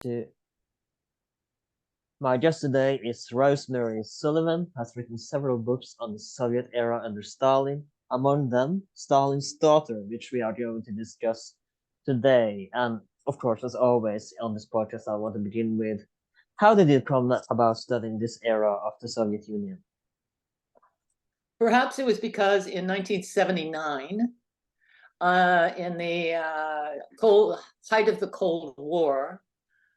To My guest today is Rosemary Sullivan, has written several books on the Soviet era under Stalin, among them Stalin's Daughter, which we are going to discuss today. And of course, as always on this podcast, I want to begin with how did you come about studying this era of the Soviet Union? Perhaps it was because in 1979, in the height of the Cold War,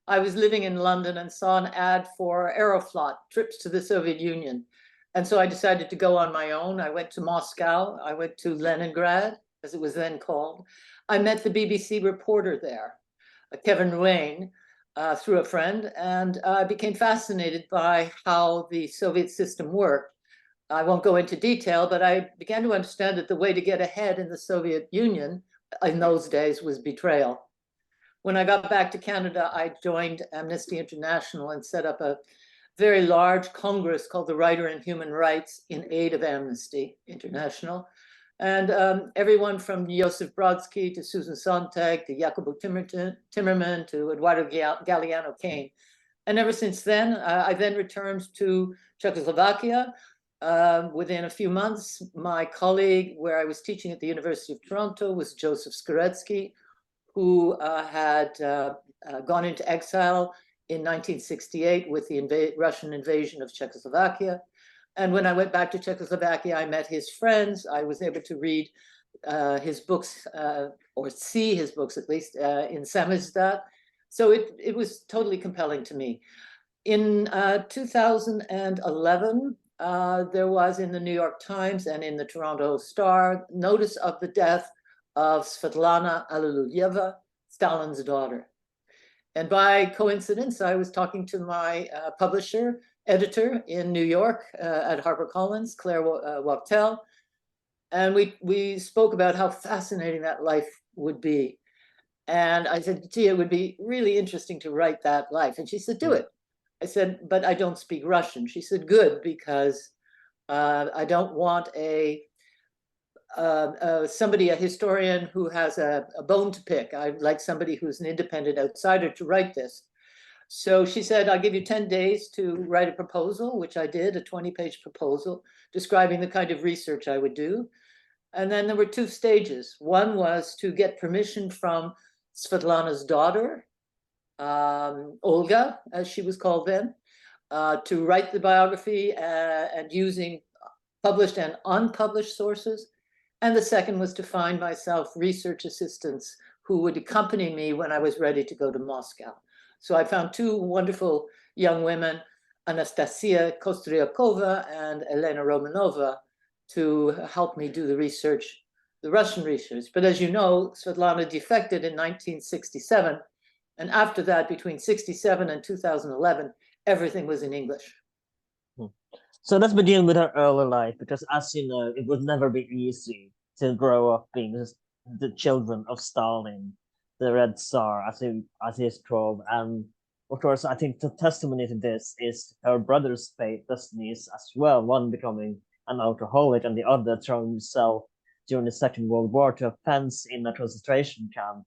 I was living in London and saw an ad for Aeroflot trips to the Soviet Union. And so I decided to go on my own. I went to Moscow. I went to Leningrad, as it was then called. I met the BBC reporter there, Kevin Ruane, through a friend, and I became fascinated by how the Soviet system worked. I won't go into detail, but I began to understand that the way to get ahead in the Soviet Union in those days was betrayal. When I got back to Canada, I joined Amnesty International and set up a very large congress called the Writer in Human Rights in aid of Amnesty International. And everyone from Joseph Brodsky to Susan Sontag to Jacobo Timmerman to Eduardo Galeano came. And ever since then, I then returned to Czechoslovakia. Within a few months, my colleague, where I was teaching at the University of Toronto, was Joseph Skoretsky, who had gone into exile in 1968 with the Russian invasion of Czechoslovakia. And when I went back to Czechoslovakia, I met his friends. I was able to read his books, or see his books at least, in samizdat. So it was totally compelling to me. In 2011, there was in the New York Times and in the Toronto Star notice of the death of Svetlana Stalin, Stalin's daughter. And by coincidence, I was talking to my editor in New York at HarperCollins, Claire Wachtel, and we spoke about how fascinating that life would be. And I said, gee, it would be really interesting to write that life. And she said, do it. I said, but I don't speak Russian. She said, good, because I don't want a historian who has a bone to pick. I'd like somebody who's an independent outsider to write this. So she said, I'll give you 10 days to write a proposal, which I did, a 20-page proposal describing the kind of research I would do. And then there were two stages. One was to get permission from Svetlana's daughter, Olga, as she was called then, to write the biography and using published and unpublished sources. And the second was to find myself research assistants who would accompany me when I was ready to go to Moscow. So I found two wonderful young women, Anastasia Kostryakova and Elena Romanova, to help me do the research, the Russian research. But as you know, Svetlana defected in 1967. And after that, between 67 and 2011, everything was in English. So let's begin with her early life, because as you know, it would never be easy to grow up being the children of Stalin, the Red Tsar, as he is called. And of course, I think the testimony to this is her brother's fate, destinies as well, one becoming an alcoholic and the other throwing himself during the Second World War to a fence in a concentration camp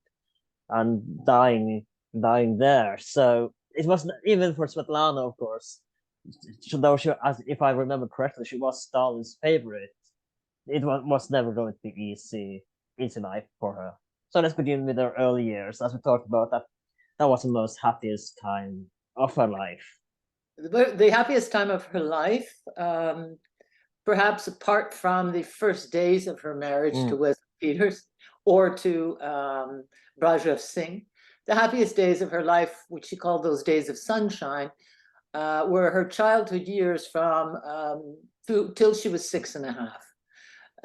and dying there. So it wasn't even for Svetlana, of course. Though if I remember correctly, she was Stalin's favorite. It was never going to be easy life for her. So let's begin with her early years. As we talked about, that was the most happiest time of her life. The happiest time of her life, perhaps apart from the first days of her marriage to Wesley Peters or to Brajov Singh, the happiest days of her life, which she called those days of sunshine, were her childhood years from till she was 6.5.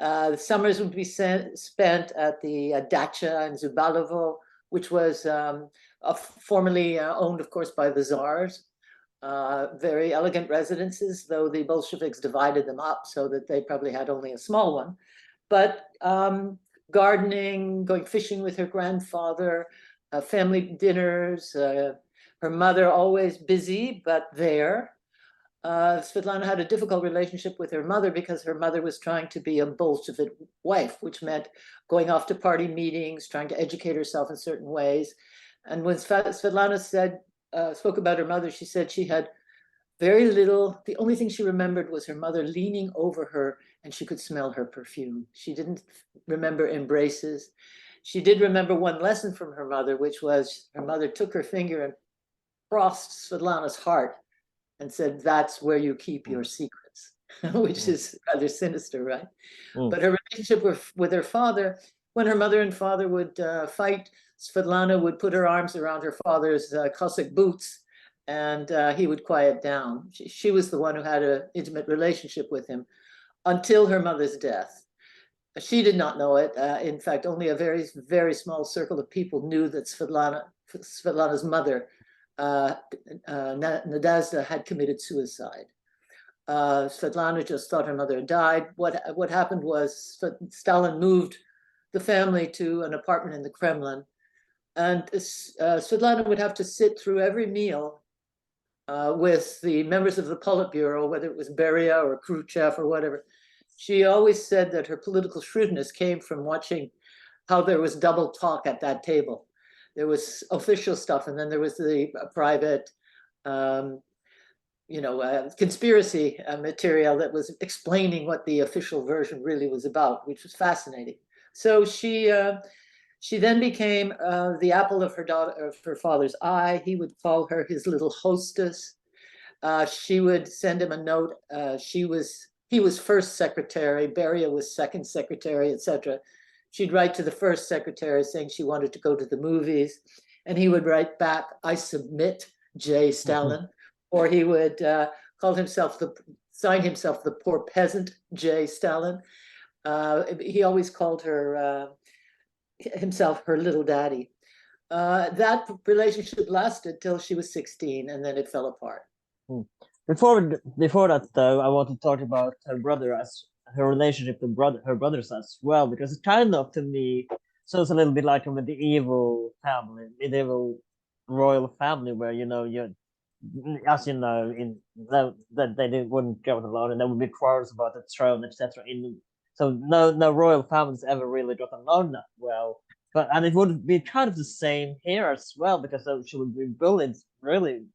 The summers would be spent at the dacha in Zubalovo, which was formerly owned, of course, by the Tsars. Very elegant residences, though the Bolsheviks divided them up so that they probably had only a small one. But gardening, going fishing with her grandfather, family dinners, her mother always busy, but there. Svetlana had a difficult relationship with her mother because her mother was trying to be a Bolshevik wife, which meant going off to party meetings, trying to educate herself in certain ways. And when Svetlana said spoke about her mother, she said she had very little. The only thing she remembered was her mother leaning over her and she could smell her perfume. She didn't remember embraces. She did remember one lesson from her mother, which was her mother took her finger and crossed Svetlana's heart and said, "That's where you keep your secrets," which is rather sinister, right? But her relationship with her father, when her mother and father would fight, Svetlana would put her arms around her father's Cossack boots, and he would quiet down. She was the one who had an intimate relationship with him until her mother's death. She did not know it. In fact, only a very, very small circle of people knew that Svetlana's mother, Nadezhda, had committed suicide. Svetlana just thought her mother had died. What happened was Stalin moved the family to an apartment in the Kremlin, and Svetlana would have to sit through every meal with the members of the Politburo, whether it was Beria or Khrushchev or whatever. She always said that her political shrewdness came from watching how there was double talk at that table. There was official stuff, and then there was the private, conspiracy material that was explaining what the official version really was about, which was fascinating. So she then became the apple of her father's eye. He would call her his little hostess. She would send him a note. He was first secretary, Beria was second secretary, etc. She'd write to the first secretary saying she wanted to go to the movies, and he would write back, "I submit, J. Stalin." Or he would sign himself the poor peasant, J. Stalin. He always called himself her little daddy. That relationship lasted till she was 16, and then it fell apart. Before that, though, I want to talk about her relationship with her brothers as well, because it kind of, to me, sounds a little bit like a medieval royal family, where as you know, that they wouldn't go alone, and there would be quarrels about the throne, etc. So no royal families ever really got along that well. And it would be kind of the same here as well, because she would be bullied really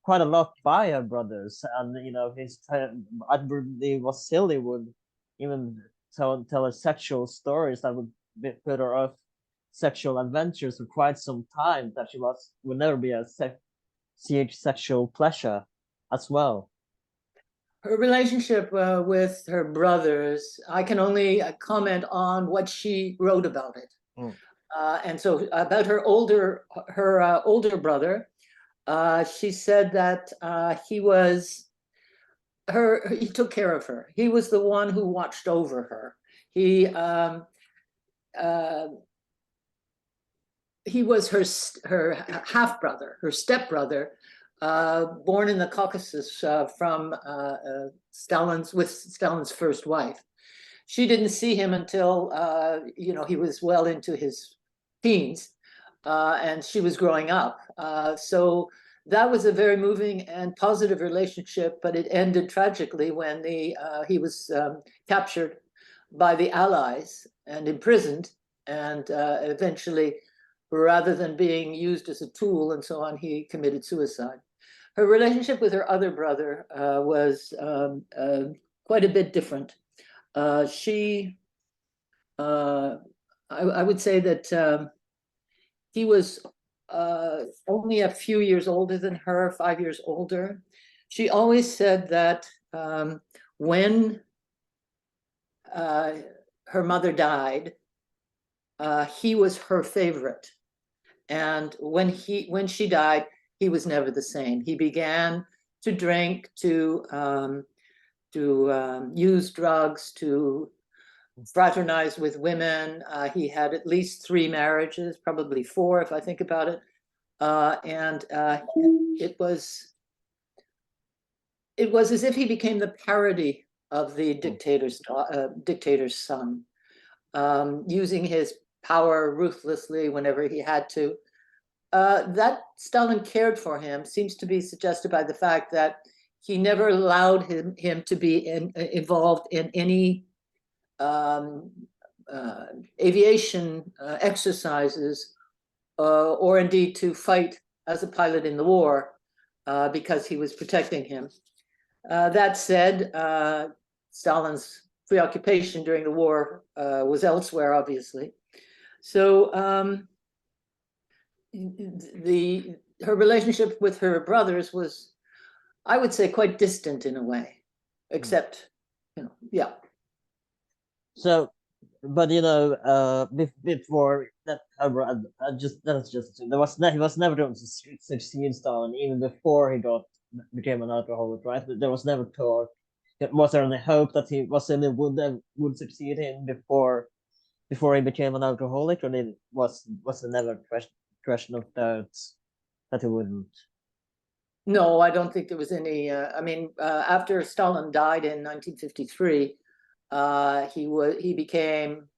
quite a lot by her brothers, and I believe Vasily would even tell her sexual stories that would put her off sexual adventures for quite some time, that would never be a sexual pleasure as well. Her relationship with her brothers, I can only comment on what she wrote about it. And so about her older brother, she said that he took care of her. He was the one who watched over her. He was her half brother, her stepbrother, born in the Caucasus from Stalin's first wife. She didn't see him until he was well into his teens, and she was growing up. So that was a very moving and positive relationship, but it ended tragically when he was captured by the Allies and imprisoned, and eventually, rather than being used as a tool and so on, he committed suicide. Her relationship with her other brother was quite a bit different. I would say that he was only a few years older than her, 5 years older. She always said that when her mother died, he was her favorite. And when she died, he was never the same. He began to drink, to use drugs, to fraternize with women. He had at least 3 marriages, probably 4 if I think about it. And it was as if he became the parody of the dictator's son, using his power ruthlessly whenever he had to. That Stalin cared for him seems to be suggested by the fact that he never allowed him to be involved in any aviation exercises, or indeed to fight as a pilot in the war because he was protecting him. That said, Stalin's preoccupation during the war was elsewhere, obviously. So her relationship with her brothers was, I would say, quite distant in a way, except, yeah. So, but before that, he was never going to succeed Stalin, even before he became an alcoholic, right? There was never talk. Was there any hope that he would succeed him before he became an alcoholic, or was there never question of doubts that he wouldn't? No, I don't think there was any. After Stalin died in 1953, he became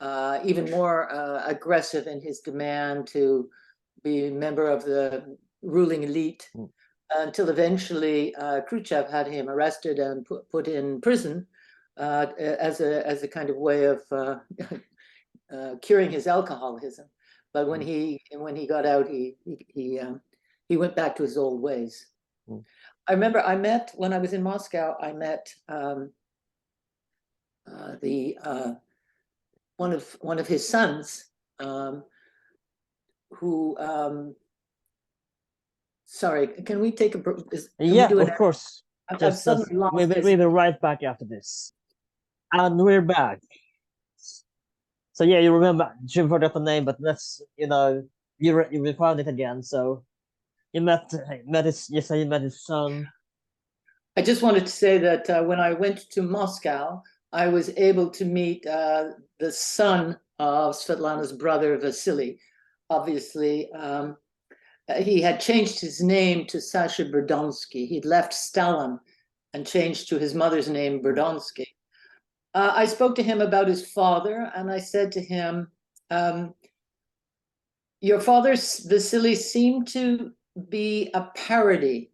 even more aggressive in his demand to be a member of the ruling elite, until eventually Khrushchev had him arrested and put in prison as a kind of way of curing his alcoholism. But when he got out, he went back to his old ways. I remember when I was in Moscow, I met one of his sons, who sorry, can we take a yeah, of course. We'll be right back after this, and we're back. So yeah, you remember, you forgot the name, but that's you found it again. So you met his son. I just wanted to say that when I went to Moscow, I was able to meet the son of Svetlana's brother, Vasily. Obviously, he had changed his name to Sasha Berdonsky. He'd left Stalin and changed to his mother's name, Berdonsky. I spoke to him about his father, and I said to him, your father, Vasily, seemed to be a parody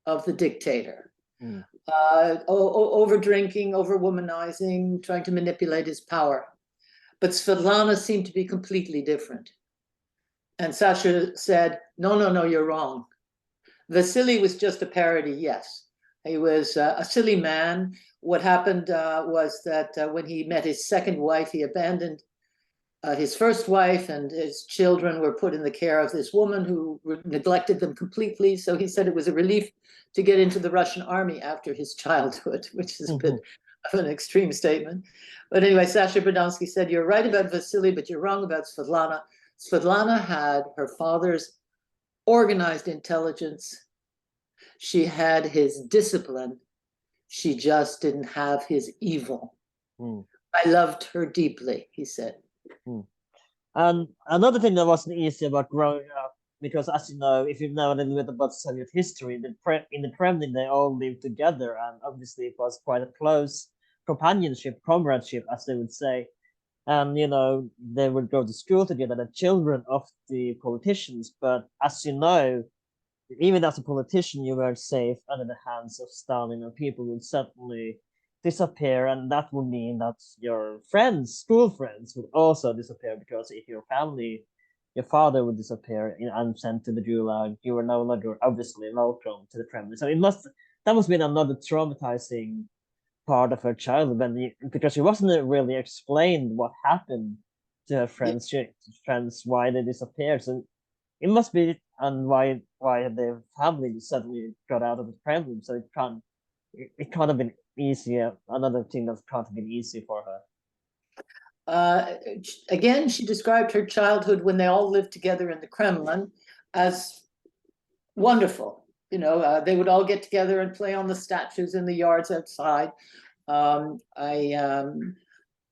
of the dictator. Over drinking, over womanizing, trying to manipulate his power. But Svetlana seemed to be completely different. And Sasha said, no, you're wrong. Vasily was just a parody, yes. He was a silly man. What happened was that when he met his second wife, he abandoned his first wife, and his children were put in the care of this woman who neglected them completely. So he said it was a relief to get into the Russian army after his childhood, which is a bit of an extreme statement. But anyway, Sasha Berdonsky said, you're right about Vasily, but you're wrong about Svetlana. Svetlana had her father's organized intelligence. She had his discipline. She just didn't have his evil. I loved her deeply, he said. And another thing that wasn't easy about growing up, because as you know, if you know a little bit about Soviet history, in the Kremlin, they all lived together, and obviously it was quite a close comradeship, as they would say. And they would go to school together, the children of the politicians. But as you know, even as a politician, you were safe under the hands of Stalin, and people would suddenly disappear, and that would mean that your school friends, would also disappear, because if your father would disappear and sent to the Gulag, you were no longer obviously welcome to the Kremlin. So that must be another traumatizing part of her childhood, because she wasn't really explained what happened to her friends, why they disappeared. So it must be, and why their family suddenly got out of the Kremlin. So it can't have been easy. Another thing that can't have been easy for her. Again, she described her childhood when they all lived together in the Kremlin as wonderful. They would all get together and play on the statues in the yards outside. I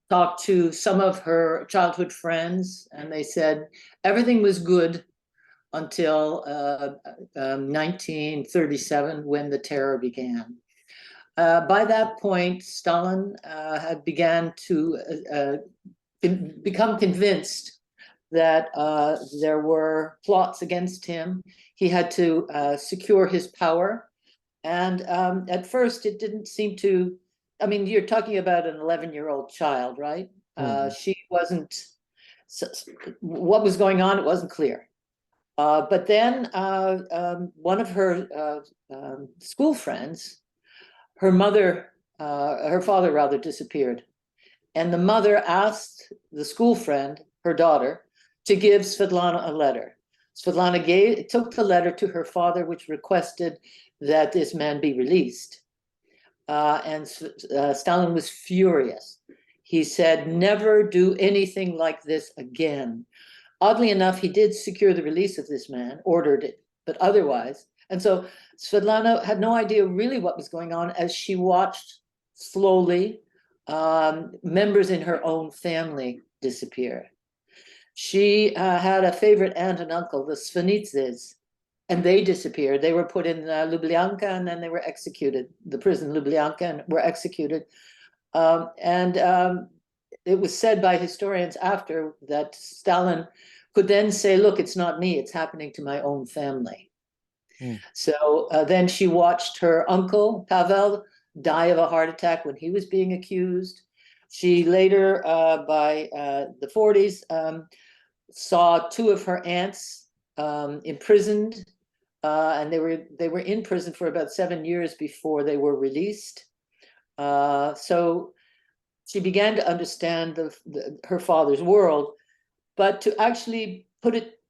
talked to some of her childhood friends, and they said everything was good until 1937, when the terror began. By that point, Stalin had began to become convinced that there were plots against him. He had to secure his power. And at first, it didn't seem to, you're talking about an 11-year-old child, right? She wasn't, what was going on, it wasn't clear. But then one of her school friends, her father rather, disappeared. And the mother asked the school friend, her daughter, to give Svetlana a letter. Svetlana took the letter to her father, which requested that this man be released. And Stalin was furious. He said, never do anything like this again. Oddly enough, he did secure the release of this man, ordered it, but otherwise. And so Svetlana had no idea really what was going on as she watched slowly members in her own family disappear. She had a favorite aunt and uncle, the Svanitzes, and they disappeared. They were put in Lubyanka, and then they were executed, the prison Lubyanka, and were executed. It was said by historians after that Stalin could then say, look, it's not me, it's happening to my own family. So then she watched her uncle, Pavel, die of a heart attack when he was being accused. She later, by the 40s, saw two of her aunts imprisoned, and they were in prison for about 7 years before they were released. So she began to understand her father's world, but to actually put it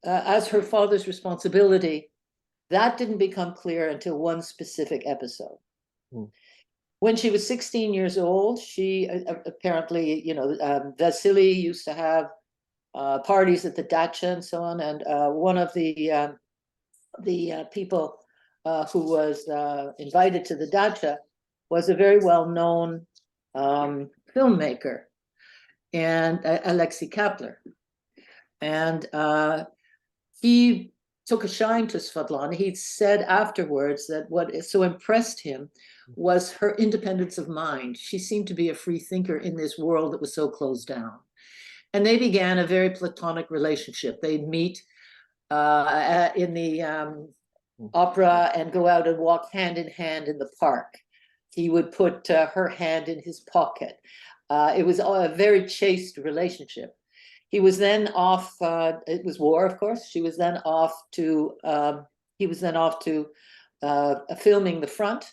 as her father's responsibility, that didn't become clear until one specific episode. When she was 16 years old, she apparently, Vasily used to have parties at the dacha and so on. And one of the people who was invited to the dacha was a very well-known filmmaker, and Alexei Kapler. And he took a shine to Svetlana. He said afterwards that what so impressed him was her independence of mind. She seemed to be a free thinker in this world that was so closed down. And they began a very platonic relationship. They'd meet in the opera and go out and walk hand in hand in the park. He would put her hand in his pocket. It was a very chaste relationship. He was then off. It was war, of course. He was then off to filming the front,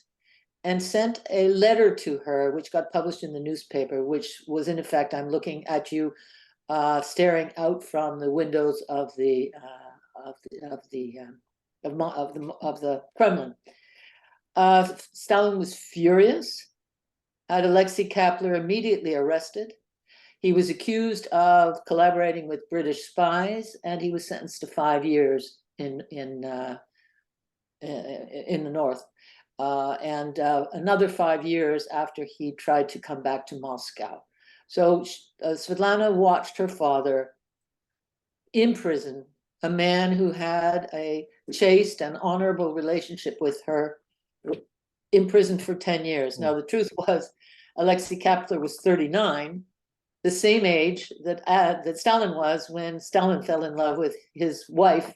and sent a letter to her, which got published in the newspaper, which was in effect, "I'm looking at you, staring out from the windows of the Kremlin." Stalin was furious, had Alexei Kapler immediately arrested. He was accused of collaborating with British spies, and he was sentenced to 5 years in the north, and another 5 years after he tried to come back to Moscow. So Svetlana watched her father in prison, a man who had a chaste and honorable relationship with her, imprisoned for 10 years. Now, the truth was, Alexei Kapler was 39, the same age that Stalin was when Stalin fell in love with his wife,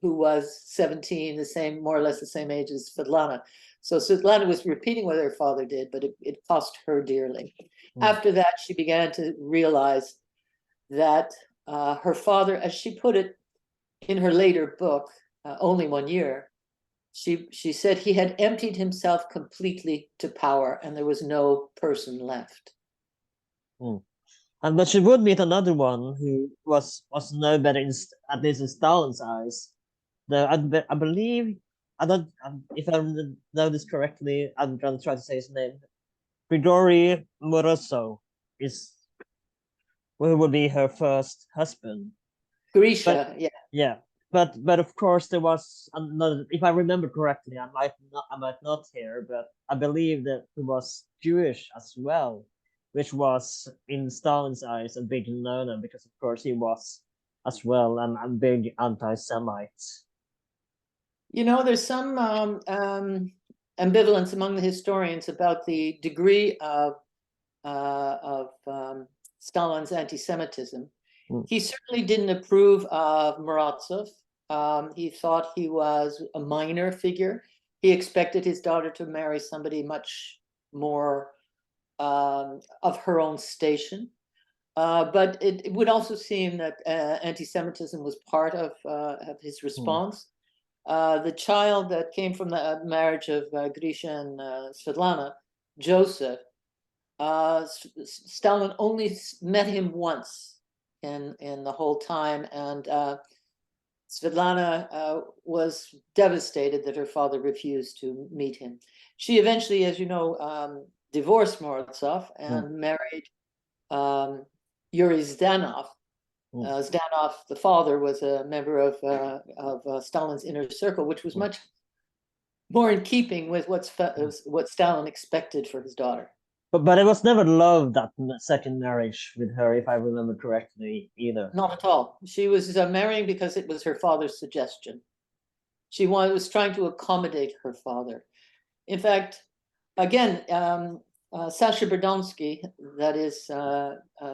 who was 17, more or less the same age as Svetlana. So Svetlana was repeating what her father did, but it cost her dearly. After that, she began to realize that her father, as she put it in her later book, Only 1 Year, she said he had emptied himself completely to power and there was no person left. And but she would meet another one who was no better, at least in Stalin's eyes. Though I believe, I don't, if I know this correctly, I'm gonna try to say his name. Grigori Morozo is who would be her first husband. Grisha, yeah. Yeah, but of course there was another. If I remember correctly, I might not here, but I believe that he was Jewish as well, which was in Stalin's eyes a big no-no because of course he was as well a big anti-Semite. There's some ambivalence among the historians about the degree of Stalin's anti-Semitism. He certainly didn't approve of Morozov. He thought he was a minor figure. He expected his daughter to marry somebody much more of her own station. But it would also seem that anti-Semitism was part of his response. The child that came from the marriage of Grisha and Svetlana, Joseph, Stalin only met him once in the whole time, and Svetlana was devastated that her father refused to meet him. She eventually, as you know, divorced Morozov and married Yuri Zdanov. Zdanov, the father, was a member of Stalin's inner circle, which was much more in keeping with what Stalin expected for his daughter. But it was never love, that second marriage with her, if I remember correctly, either. Not at all. She was marrying because it was her father's suggestion. She was trying to accommodate her father. In fact, again, Sasha Berdonsky, that is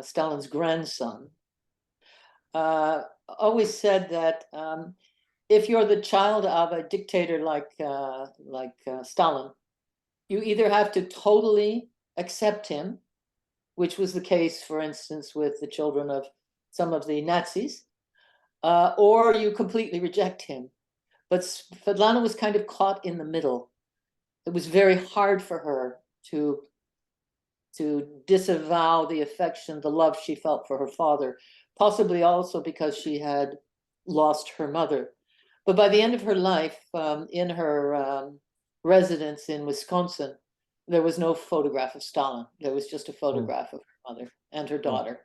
Stalin's grandson, always said that if you're the child of a dictator like Stalin, you either have to totally accept him, which was the case, for instance, with the children of some of the Nazis, or you completely reject him. But Svetlana was kind of caught in the middle. It was very hard for her to disavow the affection, the love she felt for her father, possibly also because she had lost her mother. But by the end of her life, in her residence in Wisconsin, there was no photograph of Stalin. There was just a photograph of her mother and her daughter.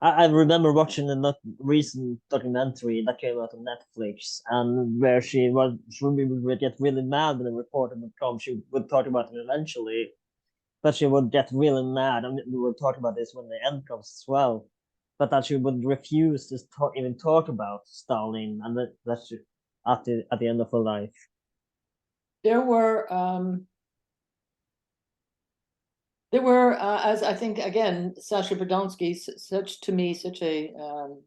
I remember watching a recent documentary that came out on Netflix, and where she would get really mad when the reporter would come. She would talk about it eventually, but she would get really mad. I mean, we will talk about this when the end comes as well. But that she would refuse to even talk about Stalin, and that she, at the end of her life. There were, as I think, again, Sasha Berdonsky, such a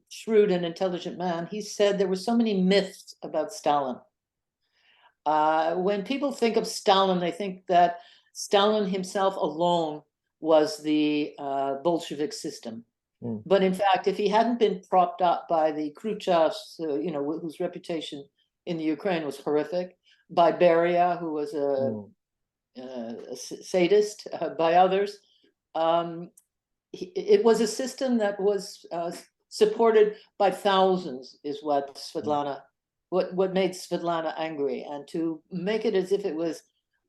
shrewd and intelligent man, he said there were so many myths about Stalin. When people think of Stalin, they think that Stalin himself alone was the Bolshevik system. But in fact, if he hadn't been propped up by the Khrushchevs, whose reputation in the Ukraine was horrific, by Beria, who was a sadist by others, it was a system that was supported by thousands, is what made Svetlana angry. And to make it as if it was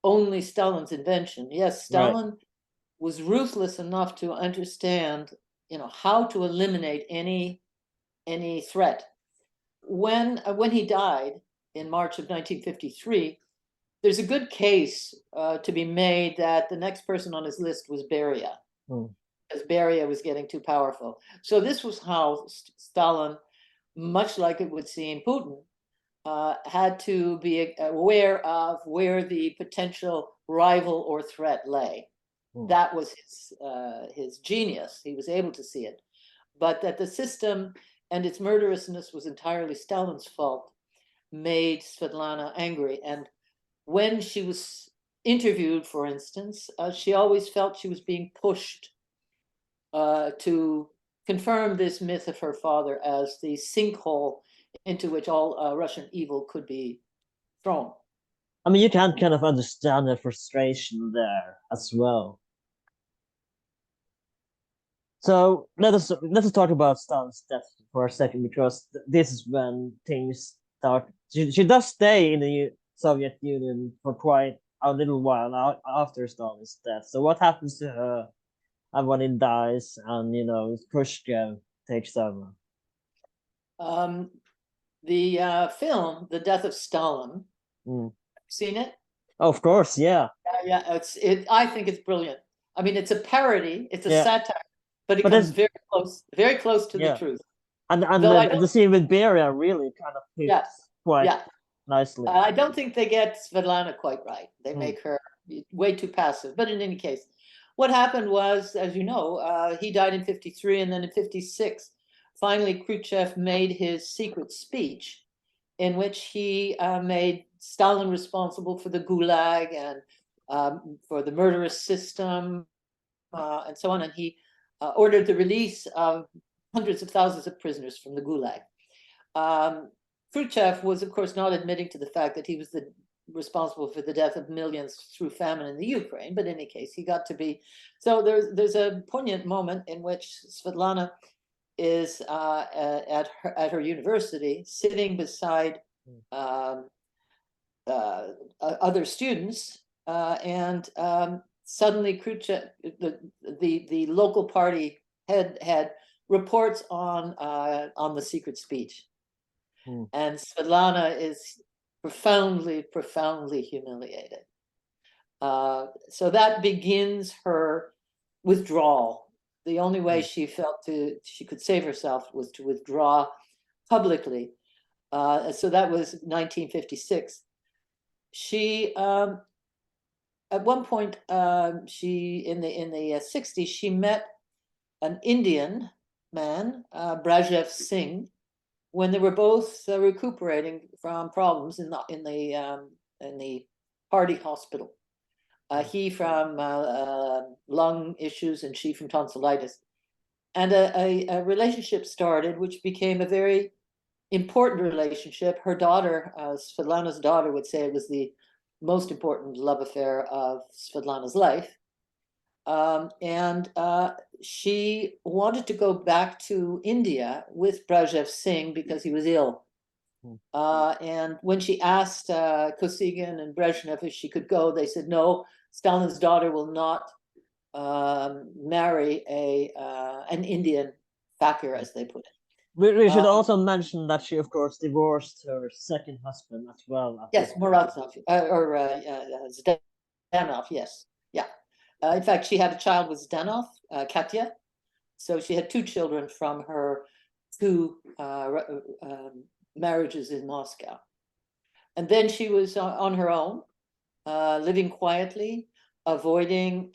only Stalin's invention. Yes, Stalin was ruthless enough to understand, how to eliminate any threat. When he died in March of 1953, there's a good case to be made that the next person on his list was Beria, because Beria was getting too powerful. So this was how Stalin, much like it would seem Putin, had to be aware of where the potential rival or threat lay. That was his genius. He was able to see it. But that the system and its murderousness was entirely Stalin's fault made Svetlana angry. And when she was interviewed, for instance, she always felt she was being pushed to confirm this myth of her father as the sinkhole into which all Russian evil could be thrown. I mean, you can kind of understand the frustration there as well. So let us talk about Stalin's death for a second, because this is when things start. She does stay in the Soviet Union for quite a little while after Stalin's death. So what happens to her when he dies, and Khrushchev takes over? The film, The Death of Stalin. Seen it? Oh, of course, yeah. Yeah, I think it's brilliant. I mean, it's a parody, it's a satire, but it comes very close to the truth. And the scene with Beria really kind of fits quite nicely. I don't think they get Svetlana quite right. They make her way too passive. But in any case, what happened was, as you know, he died in 53, and then in 56, finally Khrushchev made his secret speech in which he made Stalin responsible for the Gulag and for the murderous system and so on. And he ordered the release of hundreds of thousands of prisoners from the Gulag. Khrushchev was, of course, not admitting to the fact that he was responsible for the death of millions through famine in the Ukraine, but in any case, he got to be. So there's a poignant moment in which Svetlana is at her university, sitting beside other students, and suddenly Khrushchev, the local party head, had reports on the secret speech. And Svetlana is profoundly humiliated. So that begins her withdrawal. The only way she felt she could save herself was to withdraw publicly. So that was 1956. She, at one point, she in the 60s, she met an Indian man, Brajev Singh, when they were both recuperating from problems in the party hospital. He from lung issues and she from tonsillitis. And a relationship started, which became a very important relationship. Her daughter, Svetlana's daughter, would say it was the most important love affair of Svetlana's life. And she wanted to go back to India with Brajev Singh because he was ill. And when she asked Kosygin and Brezhnev if she could go, they said, no, Stalin's daughter will not marry an Indian fakir, as they put it. We should also mention that she, of course, divorced her second husband as well. Yes, Muratov, or Zdanov, yes. Yeah. In fact, she had a child with Zdanov, Katya. So she had 2 children from her 2 marriages in Moscow. And then she was on her own, living quietly, avoiding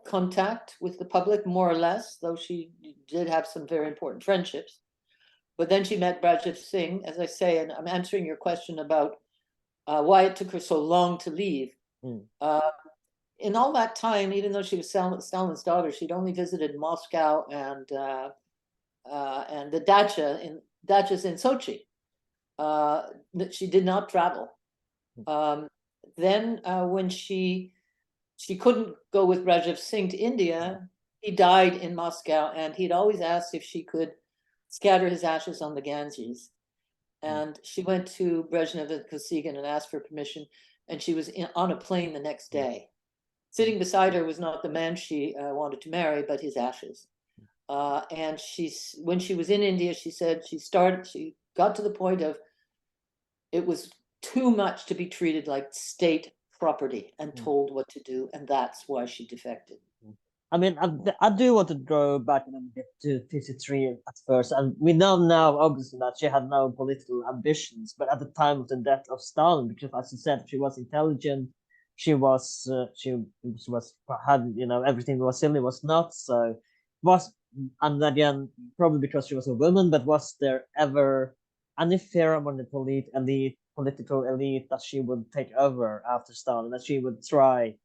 contact with the public, more or less, though she did have some very important friendships. But then she met Brajev Singh, as I say, and I'm answering your question about why it took her so long to leave. In all that time, even though she was Stalin's daughter, she'd only visited Moscow and the dachas in Sochi. She did not travel. Then when she couldn't go with Brajev Singh to India, he died in Moscow, and he'd always asked if she could scatter his ashes on the Ganges. And she went to Brezhnev and Kosygin and asked for permission, and she was on a plane the next day. Sitting beside her was not the man she wanted to marry, but his ashes. And when she was in India, she said she got to the point of it was too much to be treated like state property and told what to do, and that's why she defected. I mean, I do want to go back a bit to 53 at first, and we know now, obviously, that she had no political ambitions, but at the time of the death of Stalin, because as you said, she was intelligent, she had, everything Vasily was not, so and again, probably because she was a woman, but was there ever any fear among the political elite that she would take over after Stalin, that she would try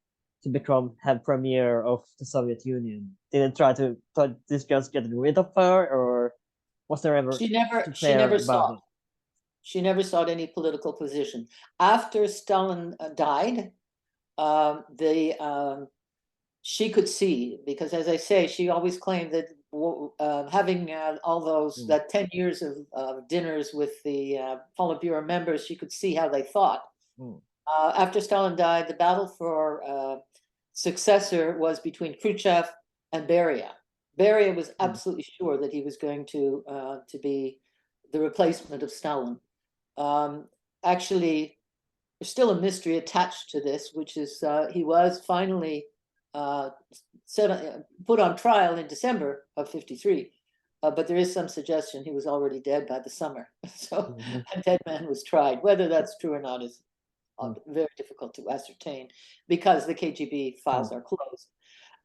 to become head premier of the Soviet Union? Did they try to just get rid of her, or was there ever she never sought any political position after Stalin died? She could see, because as I say, she always claimed that having all those that 10 years of dinners with the Politburo members, she could see how they thought. After Stalin died, the battle for successor was between Khrushchev and Beria. Beria was absolutely sure that he was going to be the replacement of Stalin. Actually, there's still a mystery attached to this, which is he was finally put on trial in December of 53, but there is some suggestion he was already dead by the summer. So a dead man was tried. Whether that's true or not is very difficult to ascertain because the KGB files are closed.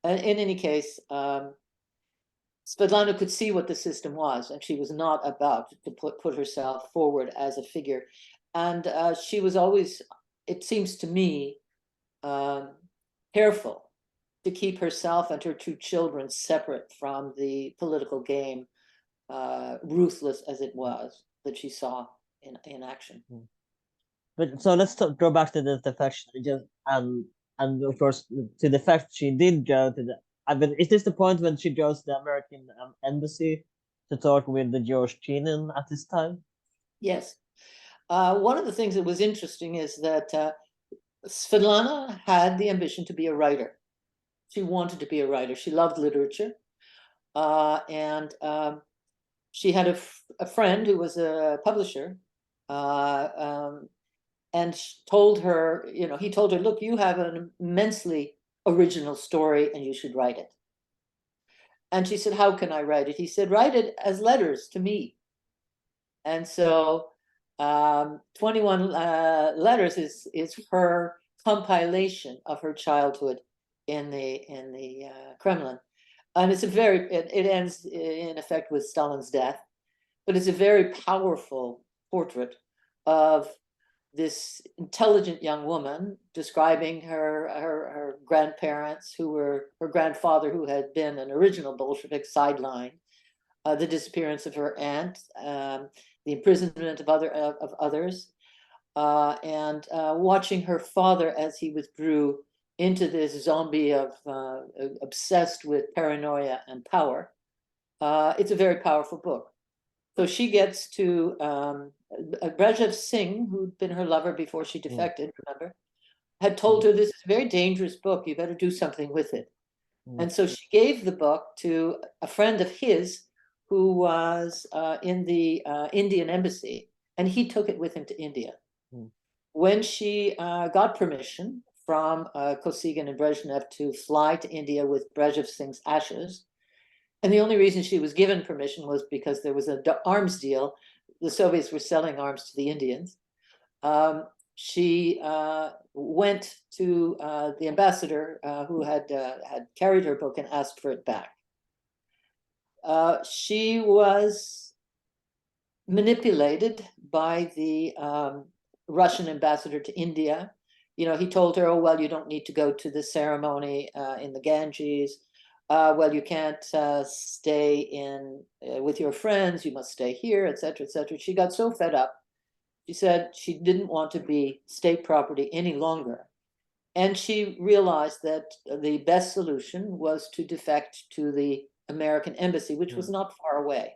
In any case, Svetlana could see what the system was, and she was not about to put herself forward as a figure. And she was always, it seems to me, careful to keep herself and her two children separate from the political game, ruthless as it was, that she saw in action. But so let's go back to the defection. Just and of course to the fact she did go to the. I mean, is this the point when she goes to the American embassy to talk with the George Kennan at this time? Yes. One of the things that was interesting is that Svetlana had the ambition to be a writer. She wanted to be a writer. She loved literature. And she had a friend who was a publisher, and told her, he told her, look, you have an immensely original story and you should write it. And she said, how can I write it? He said, write it as letters to me. And so 21 letters is her compilation of her childhood in the Kremlin. And it ends in effect with Stalin's death, but it's a very powerful portrait of this intelligent young woman describing her grandparents, who were her grandfather, who had been an original Bolshevik, sidelined, the disappearance of her aunt, the imprisonment of others, and watching her father as he withdrew into this zombie of obsessed with paranoia and power. It's a very powerful book. So she gets to Brezhnev Singh, who'd been her lover before she defected, remember, had told her, this is a very dangerous book, you better do something with it. And so she gave the book to a friend of his who was in the Indian embassy, and he took it with him to India. When she got permission from Kosygin and Brezhnev to fly to India with Brezhnev Singh's ashes, and the only reason she was given permission was because there was an arms deal. The Soviets were selling arms to the Indians. She went to the ambassador who had carried her book and asked for it back. She was manipulated by the Russian ambassador to India. He told her, oh, well, you don't need to go to the ceremony in the Ganges. Well, you can't stay in with your friends. You must stay here, etc., etc. She got so fed up. She said she didn't want to be state property any longer. And she realized that the best solution was to defect to the American embassy, which was not far away.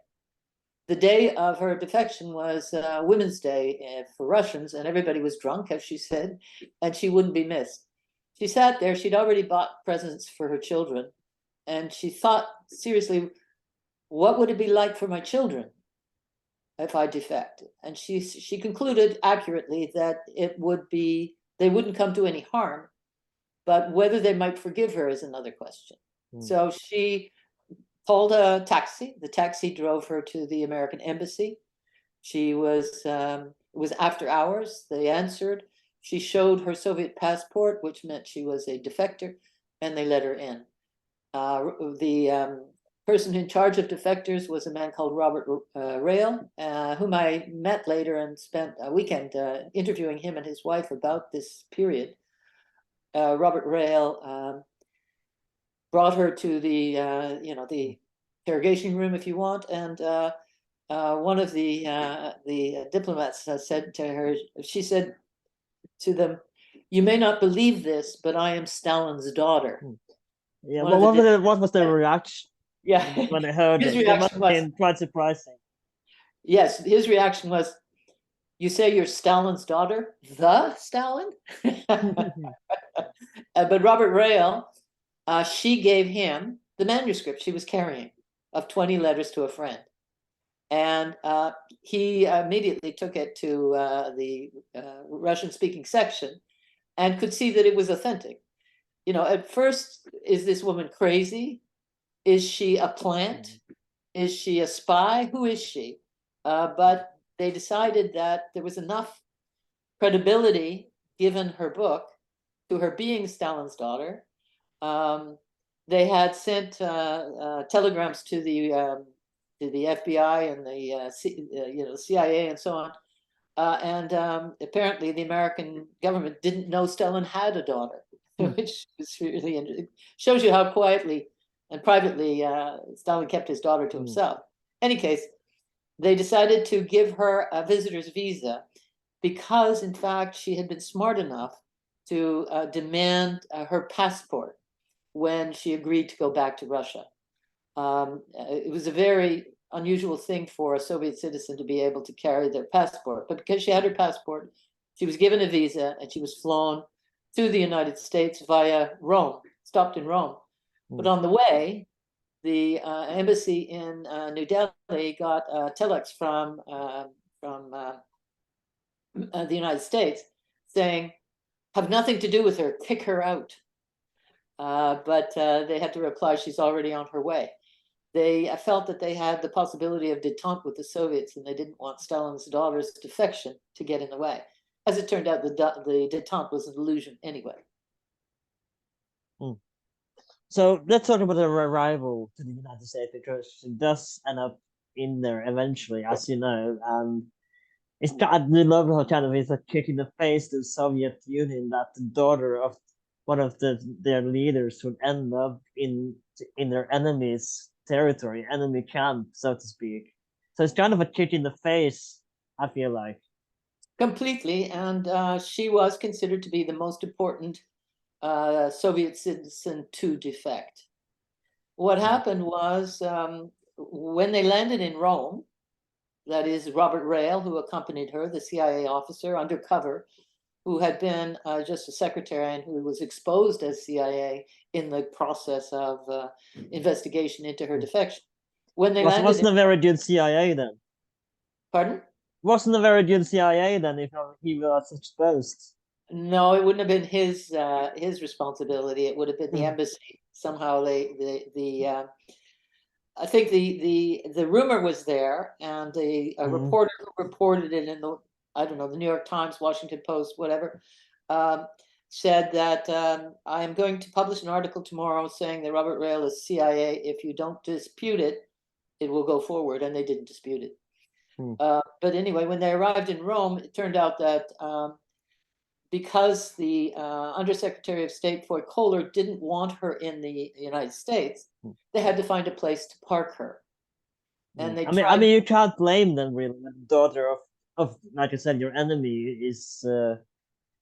The day of her defection was Women's Day for Russians, and everybody was drunk, as she said, and she wouldn't be missed. She sat there. She'd already bought presents for her children. And she thought seriously, what would it be like for my children if I defected? And she concluded accurately that they wouldn't come to any harm, but whether they might forgive her is another question. So she called a taxi. The taxi drove her to the American embassy. It was after hours. They answered. She showed her Soviet passport, which meant she was a defector, and they let her in. The person in charge of defectors was a man called Robert Rail, whom I met later and spent a weekend interviewing him and his wife about this period. Robert Rail brought her to the interrogation room, if you want, and one of the diplomats said to her, she said to them, "You may not believe this, but I am Stalin's daughter." Yeah, what was the reaction? Yeah, when they heard his it? It must reaction have been quite surprising. Yes, his reaction was, "You say you're Stalin's daughter? The Stalin?" But Robert Rail, she gave him the manuscript she was carrying of 20 letters to a friend. And he immediately took it to the Russian-speaking section and could see that it was authentic. At first, is this woman crazy? Is she a plant? Is she a spy? Who is she? But they decided that there was enough credibility given her book to her being Stalin's daughter. They had sent telegrams to the FBI and the CIA and so on. And apparently the American government didn't know Stalin had a daughter. Hmm. which was really interesting. Shows you how quietly and privately Stalin kept his daughter to himself. Any case, they decided to give her a visitor's visa because, in fact, she had been smart enough to demand her passport when she agreed to go back to Russia. It was a very unusual thing for a Soviet citizen to be able to carry their passport, but because she had her passport, she was given a visa and she was flown to the United States via Rome, stopped in Rome. But on the way, the embassy in New Delhi got a telex from the United States saying, have nothing to do with her, kick her out. But they had to reply, she's already on her way. They felt that they had the possibility of détente with the Soviets, and they didn't want Stalin's daughter's defection to get in the way. As it turned out, the détente was an illusion anyway. So let's talk about her arrival to the United States, because she does end up in there eventually, as you know. And it's I love how kind of it's a kick in the face to the Soviet Union that the daughter of one of their leaders would end up in their enemy's territory, enemy camp, so to speak. So it's kind of a kick in the face, I feel like. Completely, and she was considered to be the most important Soviet citizen to defect. What happened was when they landed in Rome, that is Robert Rail, who accompanied her, the CIA officer undercover, who had been just a secretary and who was exposed as CIA in the process of investigation into her defection. When they landed Wasn't a very good CIA then. Pardon? Wasn't a very good CIA then if he was exposed. No, it wouldn't have been his responsibility. It would have been the embassy. Somehow I think the rumor was there, and a reporter who reported it in the, I don't know, the New York Times, Washington Post, whatever, said that I am going to publish an article tomorrow saying that Robert Rail is CIA. If you don't dispute it, it will go forward, and they didn't dispute it. But anyway, when they arrived in Rome, it turned out that because the Undersecretary of State Foy Kohler didn't want her in the United States, they had to find a place to park her. And they I mean, you can't blame them really. When the daughter of like you said, your enemy is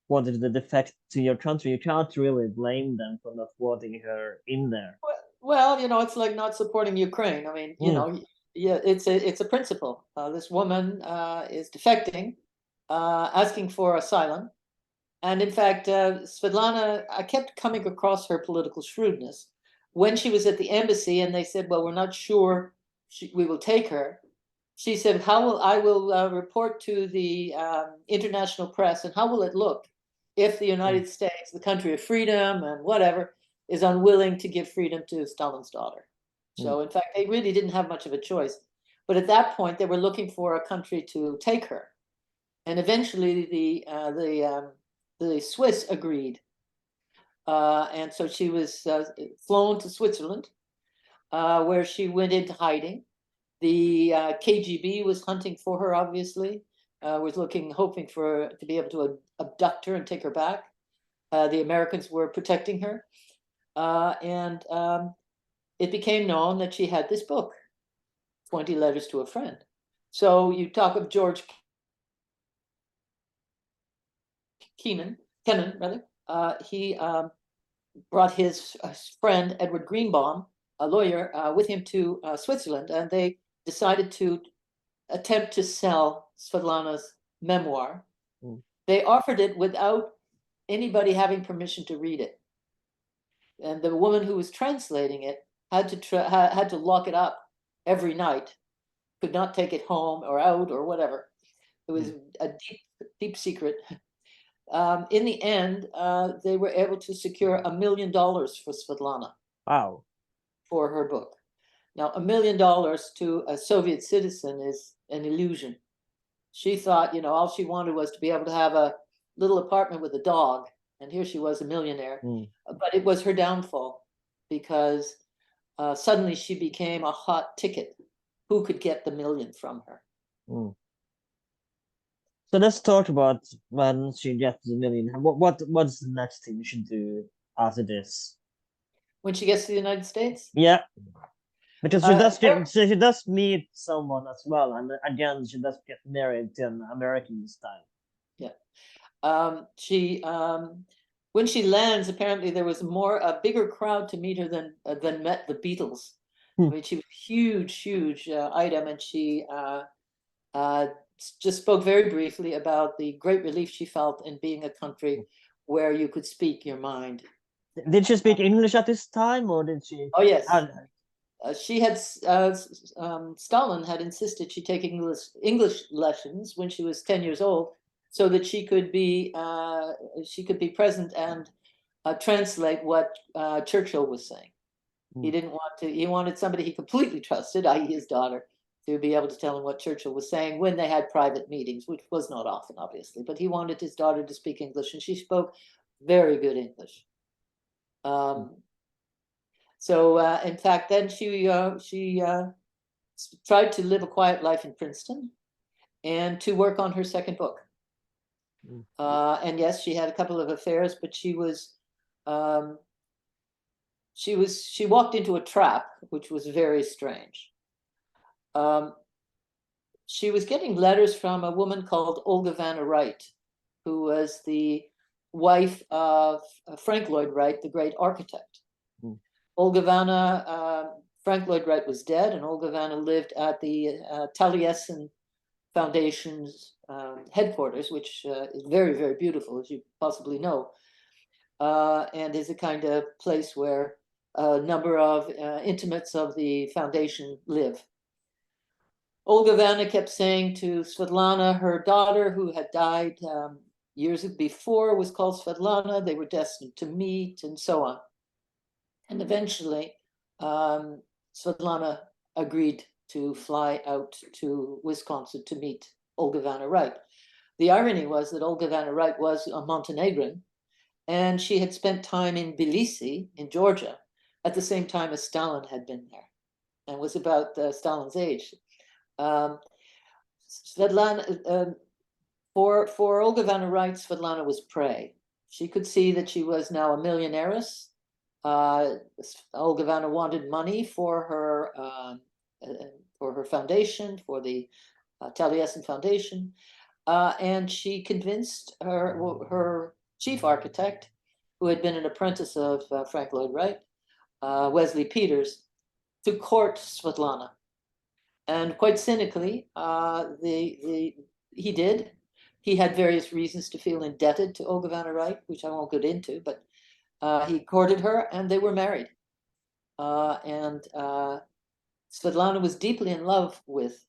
wanted to defect to your country. You can't really blame them for not wanting her in there. Well, you know, it's like not supporting Ukraine. I mean, you know, yeah, it's a principle. This woman is defecting, asking for asylum. And in fact, Svetlana, I kept coming across her political shrewdness. When she was at the embassy and they said, well, we're not sure we will take her, she said, I will report to the international press, and how will it look if the United States, the country of freedom and whatever, is unwilling to give freedom to Stalin's daughter? So in fact, they really didn't have much of a choice. But at that point, they were looking for a country to take her. And eventually the Swiss agreed. And so she was flown to Switzerland, where she went into hiding. The KGB was hunting for her, obviously, was hoping to be able to abduct her and take her back. The Americans were protecting her. And it became known that she had this book, 20 Letters to a Friend. So you talk of George Kennan, he brought his friend Edward Greenbaum, a lawyer, with him to Switzerland, and they decided to attempt to sell Svetlana's memoir. They offered it without anybody having permission to read it, and the woman who was translating it had to lock it up every night, could not take it home or out or whatever. It was a deep secret. In the end, they were able to secure $1 million for Svetlana. Wow. For her book. Now, $1 million to a Soviet citizen is an illusion. She thought, you know, all she wanted was to be able to have a little apartment with a dog. And here she was, a millionaire. But it was her downfall, because suddenly she became a hot ticket. Who could get the million from her? So let's talk about when she gets the million. What's the next thing you should do as it is. When she gets to the United States? Yeah, because she does There- get she does meet someone as well, and again she does get married to an American this time. Yeah. When she lands, apparently there was a bigger crowd to meet her than met the Beatles. Hmm. I mean, she was huge item, and she just spoke very briefly about the great relief she felt in being a country where you could speak your mind. Did she speak English at this time, or did she? Oh yes, Uh, she had Stalin had insisted she take English lessons when she was 10 years old, so that she could be present and translate what Churchill was saying. He didn't want to. He wanted somebody he completely trusted, i.e., his daughter, to be able to tell him what Churchill was saying when they had private meetings, which was not often, obviously. But he wanted his daughter to speak English, and she spoke very good English. So, in fact, then she tried to live a quiet life in Princeton and to work on her second book. And yes, she had a couple of affairs, but she walked into a trap, which was very strange. She was getting letters from a woman called Olga Vanna Wright, who was the wife of Frank Lloyd Wright, the great architect. Olga Vanna, Frank Lloyd Wright was dead, and Olga Vanna lived at the Taliesin Foundation's headquarters, which is very, very beautiful, as you possibly know, and is a kind of place where a number of intimates of the foundation live. Olga Vanna kept saying to Svetlana, her daughter, who had died years before, was called Svetlana. They were destined to meet, and so on. And eventually, Svetlana agreed to fly out to Wisconsin to meet Olga Vanna Wright. The irony was that Olga Vanna Wright was a Montenegrin, and she had spent time in Tbilisi, in Georgia, at the same time as Stalin had been there, and was about Stalin's age. Svetlana, for Olga Vanna Wright, Svetlana was prey. She could see that she was now a millionairess. Olga Vanna wanted money for her foundation, for the Taliesin Foundation, and she convinced her chief architect, who had been an apprentice of Frank Lloyd Wright, Wesley Peters, to court Svetlana. And quite cynically, he did. He had various reasons to feel indebted to Olga Vanna Wright, which I won't get into, but he courted her, and they were married. And Svetlana was deeply in love with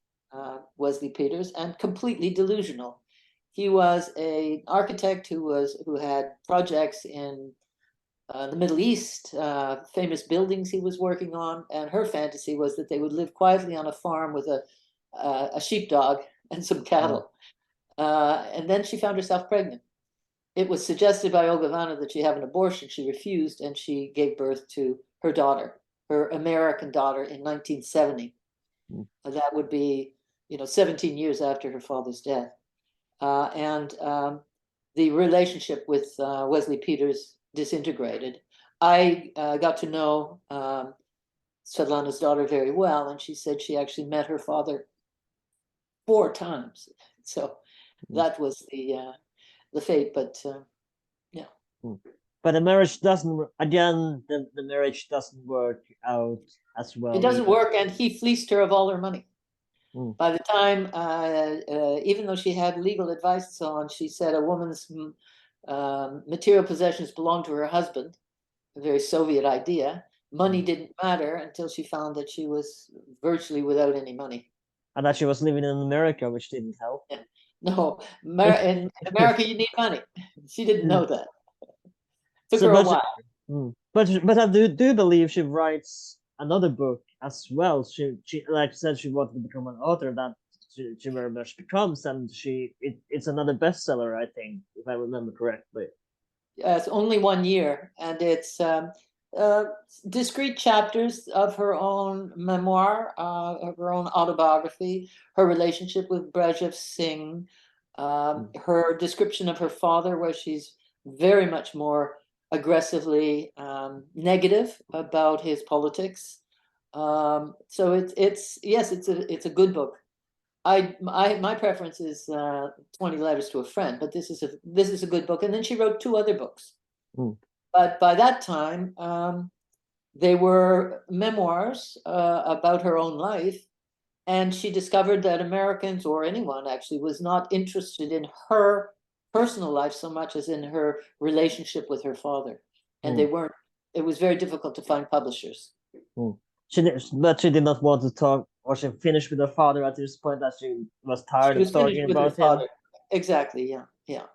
Wesley Peters and completely delusional. He was an architect who had projects in the Middle East, famous buildings he was working on, and her fantasy was that they would live quietly on a farm with a sheepdog and some cattle. And then she found herself pregnant. It was suggested by Olga Vanna that she have an abortion. She refused, and she gave birth to her daughter, her American daughter, in 1970. That would be, 17 years after her father's death. And the relationship with Wesley Peters disintegrated. I got to know Svetlana's daughter very well, and she said she actually met her father 4 times. So that was the fate, but yeah. But the marriage doesn't. Again, the marriage doesn't work out as well. It doesn't work, and he fleeced her of all her money. By the time, even though she had legal advice and so on, she said a woman's material possessions belonged to her husband, a very Soviet idea. Money didn't matter until she found that she was virtually without any money. And that she was living in America, which didn't help. Yeah. No, in America, you need money. She didn't know that. Took her a while. But I do believe she writes another book as well. She like said she wanted to become an author. That she very much becomes, and it's another bestseller, I think, if I remember correctly. It's only 1 year, and it's discrete chapters of her own memoir, of her own autobiography, her relationship with Brezhev Singh, her description of her father, where she's very much more aggressively negative about his politics. So it's yes, it's a good book. My preference is 20 Letters to a Friend, but this is a good book. And then she wrote two other books. Mm. But by that time, they were memoirs about her own life. And she discovered that Americans, or anyone actually, was not interested in her personal life so much as in her relationship with her father. And they weren't, it was very difficult to find publishers. But she did not want to talk, or she finished with her father at this point, that she was tired She of was finished talking with her about him. father. Exactly, yeah, yeah.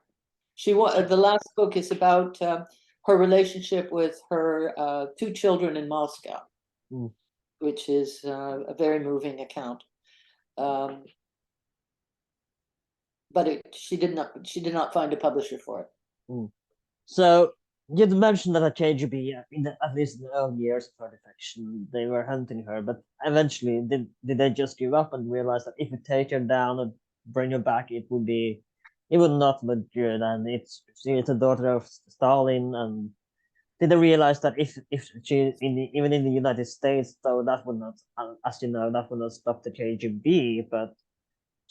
The last book is about her relationship with her two children in Moscow, which is a very moving account. But she did not find a publisher for it. So you mentioned that at KGB, at least in the early years of her defection, they were hunting her, but eventually did they just give up and realize that if you take her down and bring her back, it would not look good, and she's a daughter of Stalin, and did they realize that if she even in the United States, though that would not, as you know, that would not stop the KGB, but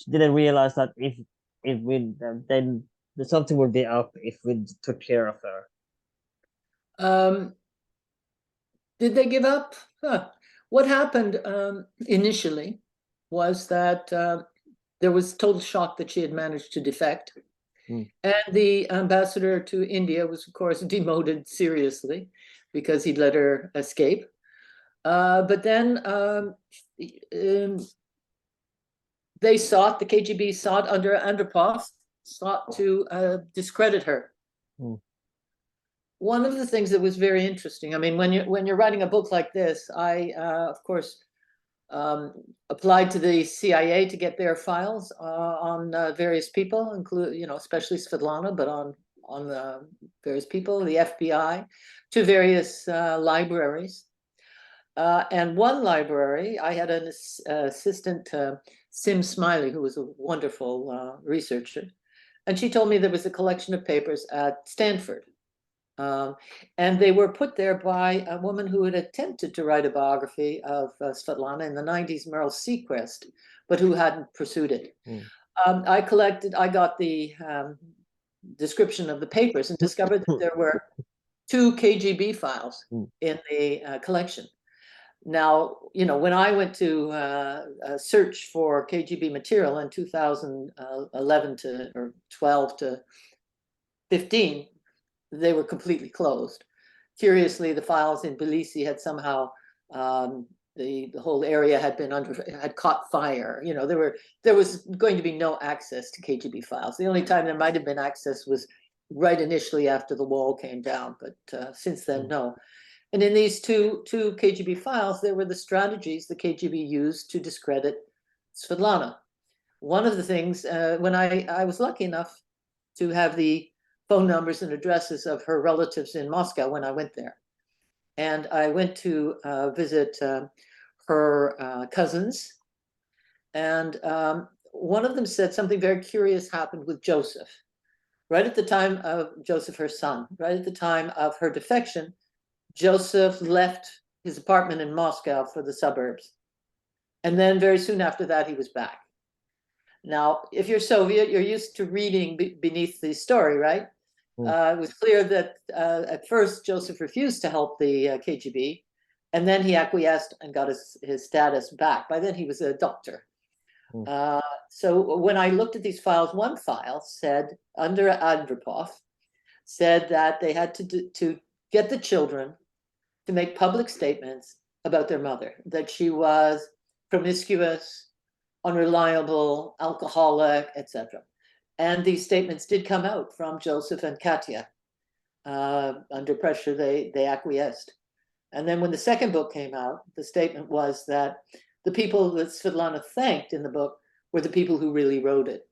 did they realize that if we then something would be up if we took care of her? Did they give up? What happened initially was that there was total shock that she had managed to defect. And the ambassador to India was, of course, demoted seriously because he'd let her escape. But then they sought, the KGB sought under Andropov, sought to discredit her. One of the things that was very interesting, I mean, when you're writing a book like this, I, of course, applied to the CIA to get their files on various people, especially Svetlana, but on various people, the FBI, to various libraries. And one library, I had an assistant, Sim Smiley, who was a wonderful researcher. And she told me there was a collection of papers at Stanford. And they were put there by a woman who had attempted to write a biography of Svetlana in the 90s, Meryl Seacrest, but who hadn't pursued it. I got the description of the papers and discovered that there were 2 KGB files in the collection. Now, when I went to search for KGB material in 2011 or 12 to 15, they were completely closed. Curiously, the files in Tbilisi had somehow the whole area had caught fire. There was going to be no access to KGB files. The only time there might have been access was right initially after the wall came down, but since then, no. And in these two KGB files, there were the strategies the KGB used to discredit Svetlana. One of the things, when I was lucky enough to have the phone numbers and addresses of her relatives in Moscow when I went there. And I went to visit her cousins. And one of them said something very curious happened with Joseph. Right at the time of Joseph, her son, right at the time of her defection, Joseph left his apartment in Moscow for the suburbs. And then very soon after that, he was back. Now, if you're Soviet, you're used to reading beneath the story, right? It was clear that at first Joseph refused to help the KGB, and then he acquiesced and got his status back. By then he was a doctor. So when I looked at these files, one file said, under Andropov, said that they had to get the children to make public statements about their mother, that she was promiscuous, unreliable, alcoholic, etc. And these statements did come out from Joseph and Katya. Under pressure, they acquiesced. And then when the second book came out, the statement was that the people that Svetlana thanked in the book were the people who really wrote it.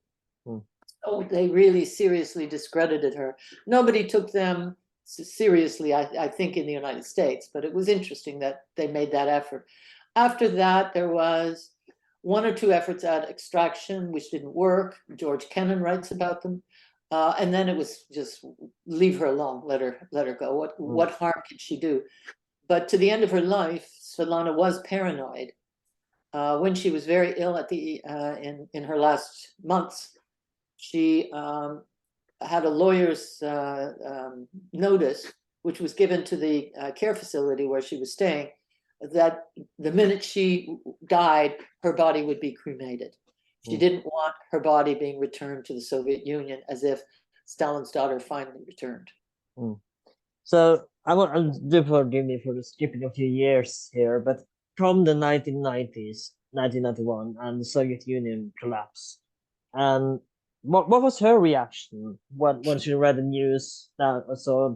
So they really seriously discredited her. Nobody took them seriously, I think, in the United States, but it was interesting that they made that effort. After that, there was 1 or 2 efforts at extraction, which didn't work. George Kennan writes about them. And then it was just leave her alone, let her go. What harm can she do? But to the end of her life, Svetlana was paranoid. When she was very ill at the in her last months, she had a lawyer's notice, which was given to the care facility where she was staying, that the minute she died, her body would be cremated. She didn't want her body being returned to the Soviet Union as if Stalin's daughter finally returned. So I want do forgive me for skipping a few years here, but from the 1990s, 1991, and the Soviet Union collapsed, and what was her reaction when she read the news that or saw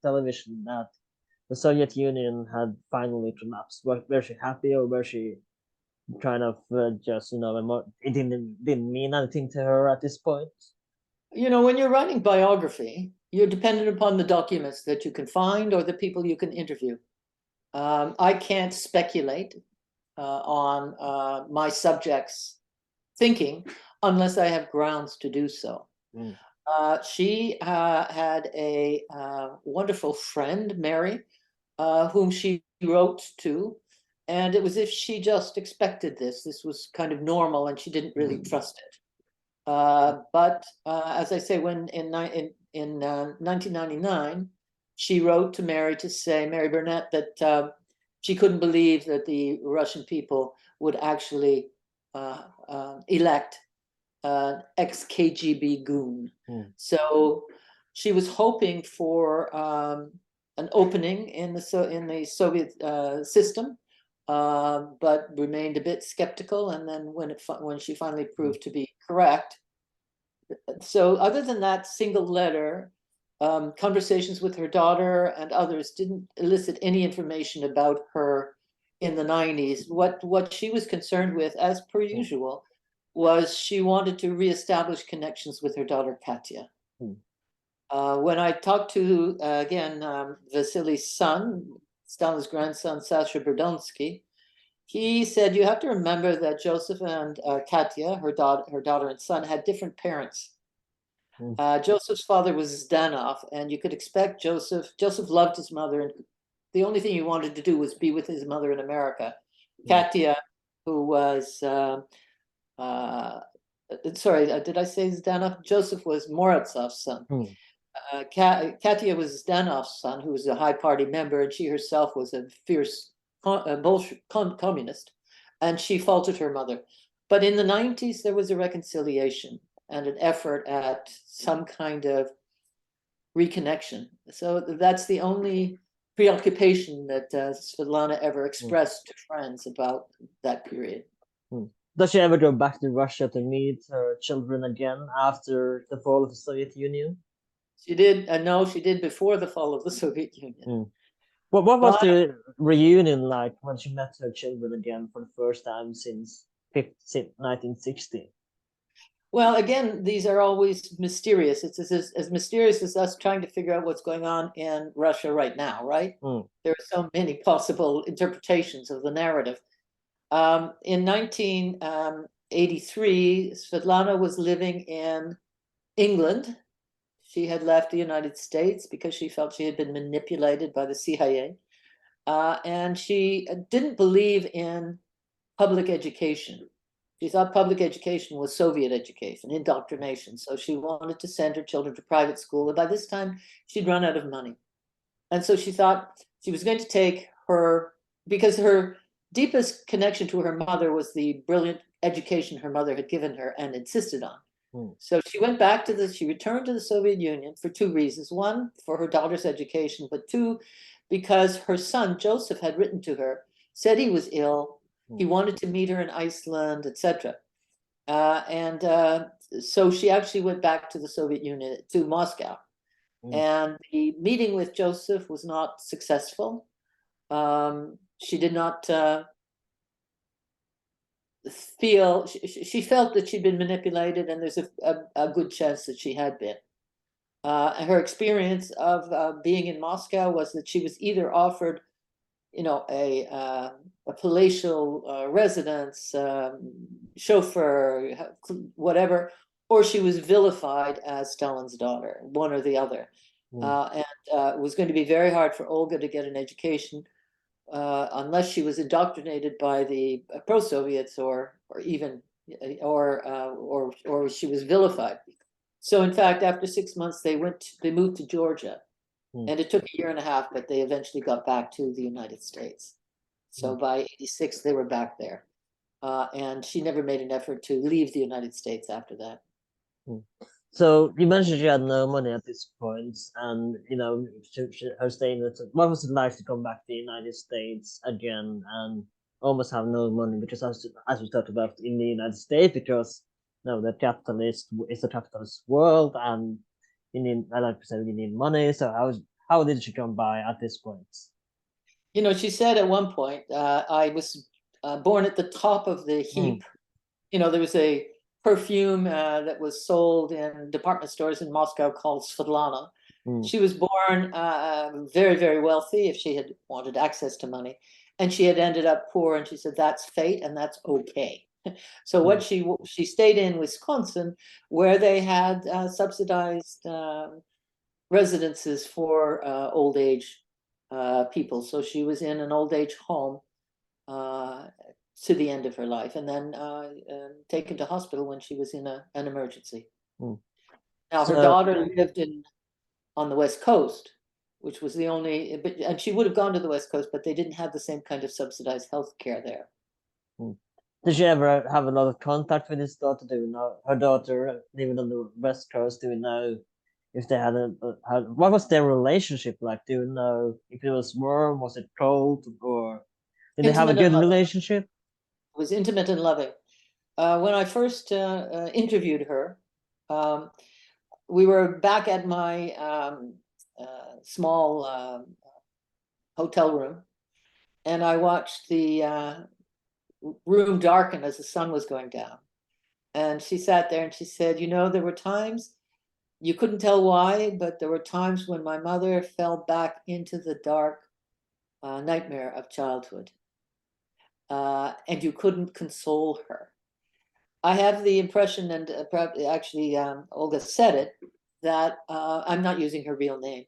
television that the Soviet Union had finally collapsed? Was she happy, or was she kind of just it didn't mean anything to her at this point? You know, when you're writing biography, you're dependent upon the documents that you can find or the people you can interview. I can't speculate on my subject's thinking unless I have grounds to do so. She had a wonderful friend, Mary, whom she wrote to, and it was as if she just expected this. This was kind of normal, and she didn't really trust it. But as I say, when in 1999, she wrote to Mary to say, Mary Burnett, that she couldn't believe that the Russian people would actually elect ex-KGB goon. So she was hoping for an opening in the Soviet system, but remained a bit skeptical. And then when she finally proved to be correct, so other than that single letter, conversations with her daughter and others didn't elicit any information about her in the 90s. What she was concerned with, as per usual, was she wanted to reestablish connections with her daughter Katya. When I talked to again Vasily's son, Stalin's grandson Sasha Berdonsky, he said, you have to remember that Joseph and Katya, her daughter and son, had different parents. Joseph's father was Zdanov, and you could expect Joseph loved his mother, and the only thing he wanted to do was be with his mother in America. Katya, who was, sorry, did I say Zdanov? Joseph was Morozov's son. Katya was Zdanov's son, who was a high party member, and she herself was a fierce communist, and she faulted her mother. But in the 90s, there was a reconciliation and an effort at some kind of reconnection. So that's the only preoccupation that Svetlana ever expressed to friends about that period. Does she ever go back to Russia to meet her children again after the fall of the Soviet Union? She did. No, she did before the fall of the Soviet Union. What was the reunion like when she met her children again for the first time since 1960? Well, again, these are always mysterious. It's as mysterious as us trying to figure out what's going on in Russia right now, right? There are so many possible interpretations of the narrative. In 1983, Svetlana was living in England. She had left the United States because she felt she had been manipulated by the CIA. And she didn't believe in public education. She thought public education was Soviet education, indoctrination. So she wanted to send her children to private school. And by this time, she'd run out of money. And so she thought she was going to take her, because her deepest connection to her mother was the brilliant education her mother had given her and insisted on. So she went back to she returned to the Soviet Union for two reasons. One, for her daughter's education, but two, because her son, Joseph, had written to her, said he was ill. He wanted to meet her in Iceland, etc. So she actually went back to the Soviet Union, to Moscow. And the meeting with Joseph was not successful. She did not feel, she felt that she'd been manipulated, and there's a good chance that she had been. Her experience of being in Moscow was that she was either offered, a palatial residence, chauffeur, whatever, or she was vilified as Stalin's daughter, one or the other. Mm. It was going to be very hard for Olga to get an education unless she was indoctrinated by the pro-Soviets or even or she was vilified. So in fact, after 6 months, they moved to Georgia, Mm. and it took a year and a half, but they eventually got back to the United States. So Mm. by 86, they were back there. And she never made an effort to leave the United States after that. Mm. So you mentioned she had no money at this point, and her statement. What was it like to come back to the United States again and almost have no money? Because as we talked about in the United States, because the capitalist is a capitalist world, and like I said, you need money. So how did she come by at this point? She said at one point, I was born at the top of the Mm. heap. There was a perfume that was sold in department stores in Moscow called Svetlana. Mm. She was born very, very wealthy if she had wanted access to money. And she had ended up poor, and she said, that's fate and that's okay. So what she stayed in Wisconsin, where they had subsidized residences for old age people. So she was in an old age home to the end of her life, and then taken to hospital when she was in an emergency. Mm. Now her So. daughter lived on the West Coast, which was the only, and she would have gone to the West Coast, but they didn't have the same kind of subsidized health care there. Mm. Did you ever have a lot of contact with his daughter? Do you know her daughter living on the West Coast? Do you know if they what was their relationship like? Do you know if it was warm, was it cold, or did they have a Intimate and good loving. relationship? It was intimate and loving. When I first interviewed her, um, we were back at my small hotel room, and I watched the room darken as the sun was going down. And she sat there and she said, there were times you couldn't tell why, but there were times when my mother fell back into the dark nightmare of childhood, and you couldn't console her. I have the impression, and actually Olga said it, that I'm not using her real name,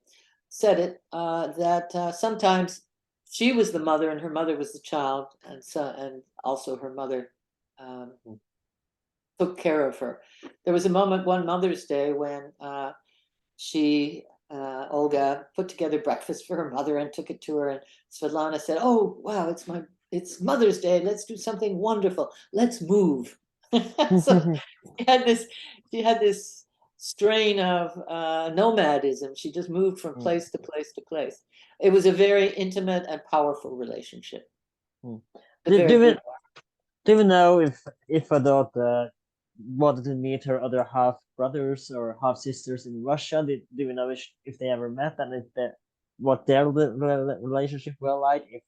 said it, that sometimes she was the mother and her mother was the child, and also her mother um, took care of her. There was a moment one Mother's Day when Olga put together breakfast for her mother and took it to her, and Svetlana said, "Oh wow, it's Mother's Day. Let's do something wonderful. Let's move." So she had this strain of nomadism. She just moved from place to place to place. It was a very intimate and powerful relationship. A do, very do we good one. do we know if her daughter wanted to meet her other half brothers or half sisters in Russia? Do we know if they ever met and what their relationship were like if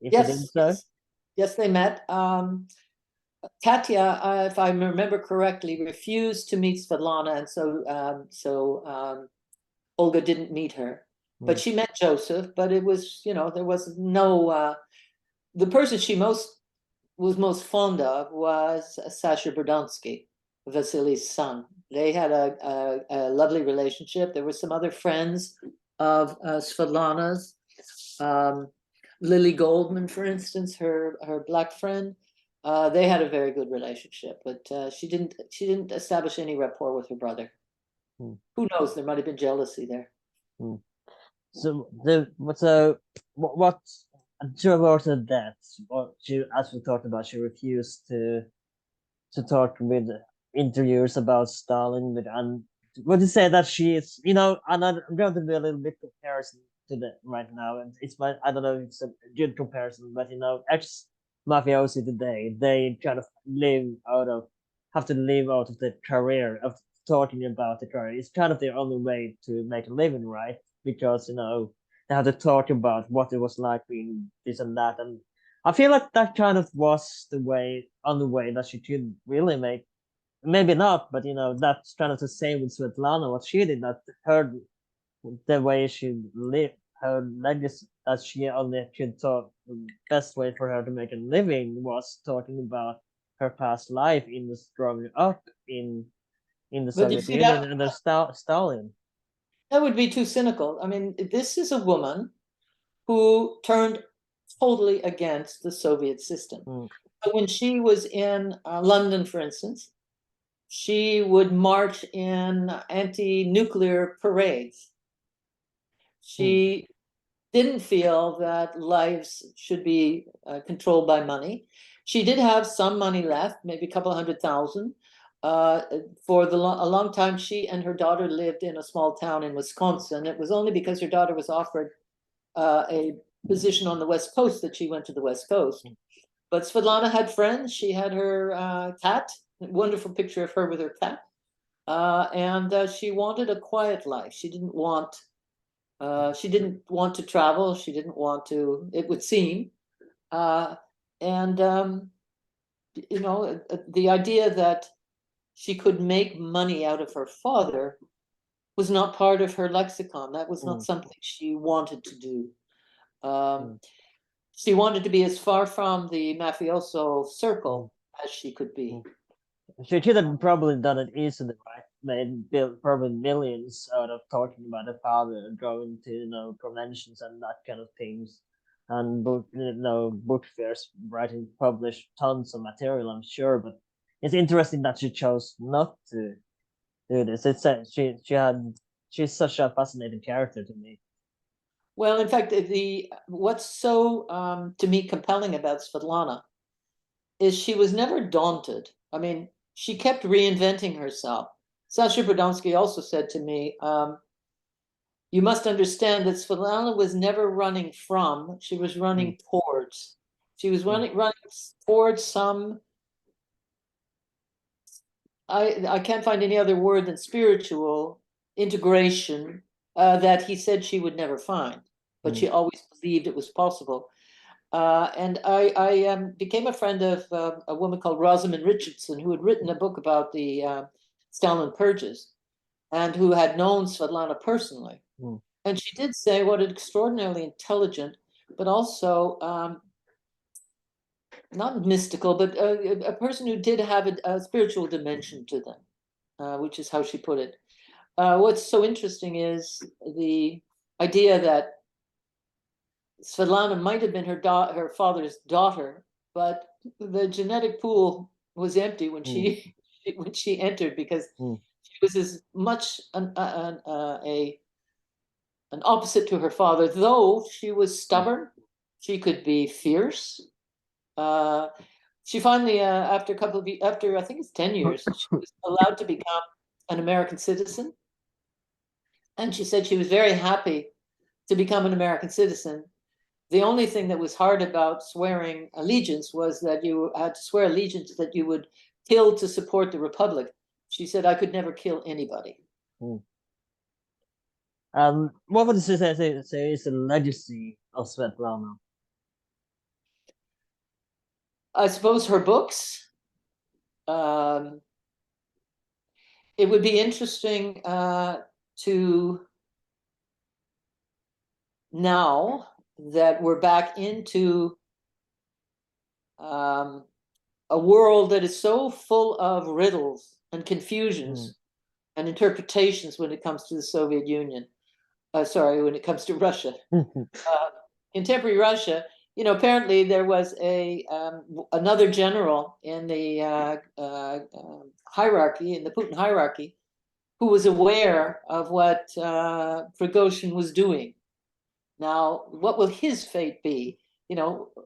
they did Yes, so? yes, yes. They met. Katya, if I remember correctly, refused to meet Svetlana, and so Olga didn't meet her. But Mm. she met Joseph. But it was, there was no. The person she was most fond of was Sasha Berdonsky, Vasily's son. They had a lovely relationship. There were some other friends of Svetlana's. Um, Lily Goldman, for instance, her black friend. They had a very good relationship, but she didn't establish any rapport with her brother. Mm. Who knows? There might have been jealousy there. Mm. So what to about her death? What she, as we talked about, she refused to talk with interviewers about Stalin. And would you say that she is, and I'm going to do a little bit comparison to that right now, and I don't know if it's a good comparison, but ex mafiosi today, they kind of have to live out of the career of talking about the career. It's kind of their only way to make a living, right? Because they have to talk about what it was like being this and that, and I feel like that kind of was the way that she could really make. Maybe not, but that's kind of the same with Svetlana. What she did, that the way she lived, her legacy, that she only could talk. The best way for her to make a living was talking about her past life in growing up in in the But you Soviet see, Union under Stalin. that would be too cynical. I mean, this is a woman who turned totally against the Soviet system. Mm, So when she was in London, for instance, she would march in anti-nuclear parades. mm, She didn't feel that lives should be controlled by money. She did have some money left, maybe a couple $100,000. For a long time, she and her daughter lived in a small town in Wisconsin. It was only because her daughter was offered a position on the West Coast that she went to the West Coast. But Svetlana had friends. She had her cat, wonderful picture of her with her cat. And she wanted a quiet life. She didn't want to travel. She didn't want to, it would seem. And the idea that she could make money out of her father was not part of her lexicon. That was not mm, something she wanted to do. mm, She wanted to be as far from the mafioso mm, circle as she could be. mm. She should have probably done it easily, right? Made probably millions out of talking about her father, going to conventions and that kind of things, and book fairs, writing, publish tons of material. I'm sure, but it's interesting that she chose not to do this. It's she's such a fascinating character to me. Well, in fact, what's so to me compelling about Svetlana is she was never daunted. I mean, she kept reinventing herself. Sasha Brodonsky also said to me, you must understand that Svetlana was never running from, she was Mm, running towards. She was mm, running towards some, I can't find any other word than spiritual integration that he said she would never find, but mm, she always believed it was possible. And I became a friend of a woman called Rosemary Richardson, who had written a book about the Stalin purges and who had known Svetlana personally. mm, And she did say what an extraordinarily intelligent, but also not mystical, but a person who did have a spiritual dimension to them, which is how she put it. What's so interesting is the idea that Svetlana might have been her father's daughter, but the genetic pool was empty when mm, she entered because mm, she was as much an opposite to her father, though she was mm, stubborn. She could be fierce. Uh, she finally, after a couple of after I think it's 10 years, she was allowed to become an American citizen, and she said she was very happy to become an American citizen. The only thing that was hard about swearing allegiance was that you had to swear allegiance that you would kill to support the republic. She said, I could never kill anybody. mm. What would you say is the legacy of Svetlana? I suppose her books. Um, it would be interesting to now that we're back into um, a world that is so full of riddles and Mm, confusions and interpretations when it comes to the Soviet Union. Sorry, when it comes to Russia. Contemporary Russia, apparently there was another general in the hierarchy, in the Putin hierarchy, who was aware of what Prigozhin was doing. Now, what will his fate be?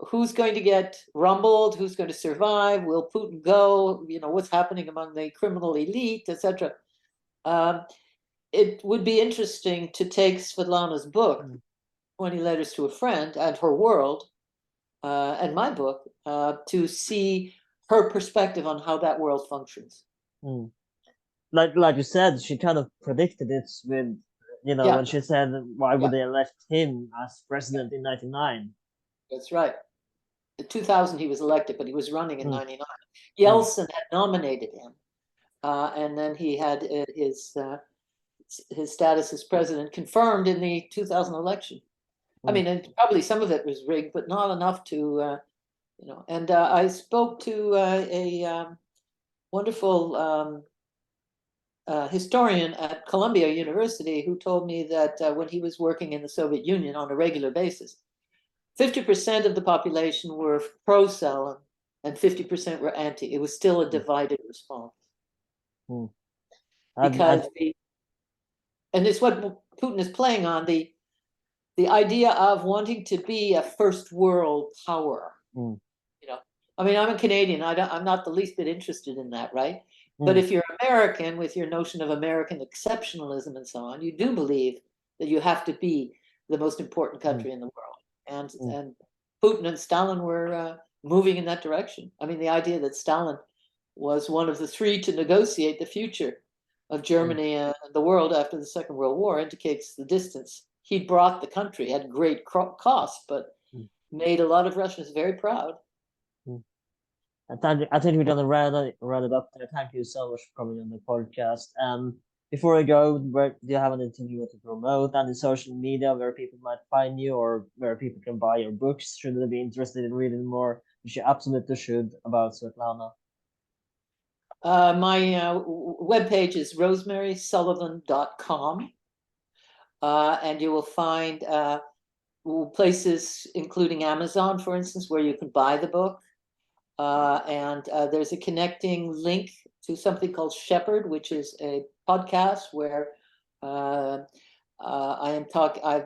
Who's going to get rumbled? Who's going to survive? Will Putin go? What's happening among the criminal elite, etc. Um, it would be interesting to take Svetlana's book, mm, 20 Letters to a Friend, and her world, and my book, to see her perspective on how that world functions. mm. Like you said, she kind of predicted it with Yeah, when she said why yeah, would they elect him as president in '99? that's right. In 2000, he was elected, but he was running in Mm, 99. mm, Yeltsin had nominated him, and then he had his status as president confirmed in the 2000 election. I mm, mean, and probably some of it was rigged, but not enough to, And I spoke to a wonderful historian at Columbia University who told me that when he was working in the Soviet Union on a regular basis, 50% of the population were pro-Stalin and 50% were anti. It was still a divided response. Because and it's what Putin is playing on, the idea of wanting to be a first world power. You know, I mean, I'm a Canadian. I'm not the least bit interested in that, right? But if you're American, with your notion of American exceptionalism and so on, you do believe that you have to be the most important country in the world. And Putin and Stalin were moving in that direction. I mean, the idea that Stalin was one of the three to negotiate the future of Germany and the world after the Second World War indicates the distance. He brought the country at great cost, but made a lot of Russians very proud. I think we're gonna round it up there. Thank you so much for coming on the podcast. Before I go, do you have anything you want to promote? Any social media where people might find you, or where people can buy your books? Should they be interested in reading more? You absolutely should about Svetlana. My webpage is rosemarysullivan.com. And you will find places, including Amazon, for instance, where you can buy the book. And there's a connecting link to something called Shepherd, which is a podcast where I've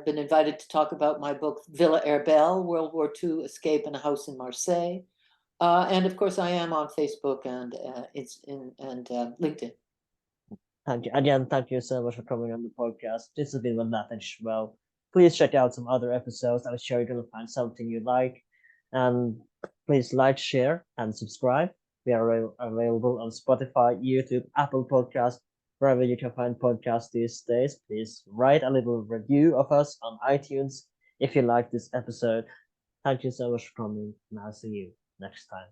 been invited to talk about my book Villa Herbel, World War II Escape in a House in Marseille. And of course, I am on Facebook and LinkedIn. Thank you again. Thank you so much for coming on the podcast. This has been with Nathan Schwell. Please check out some other episodes. I'm sure you're gonna find something you like. And please like, share, and subscribe. We are available on Spotify, YouTube, Apple Podcasts, wherever you can find podcasts these days. Please write a little review of us on iTunes if you like this episode. Thank you so much for coming, and I'll see you next time.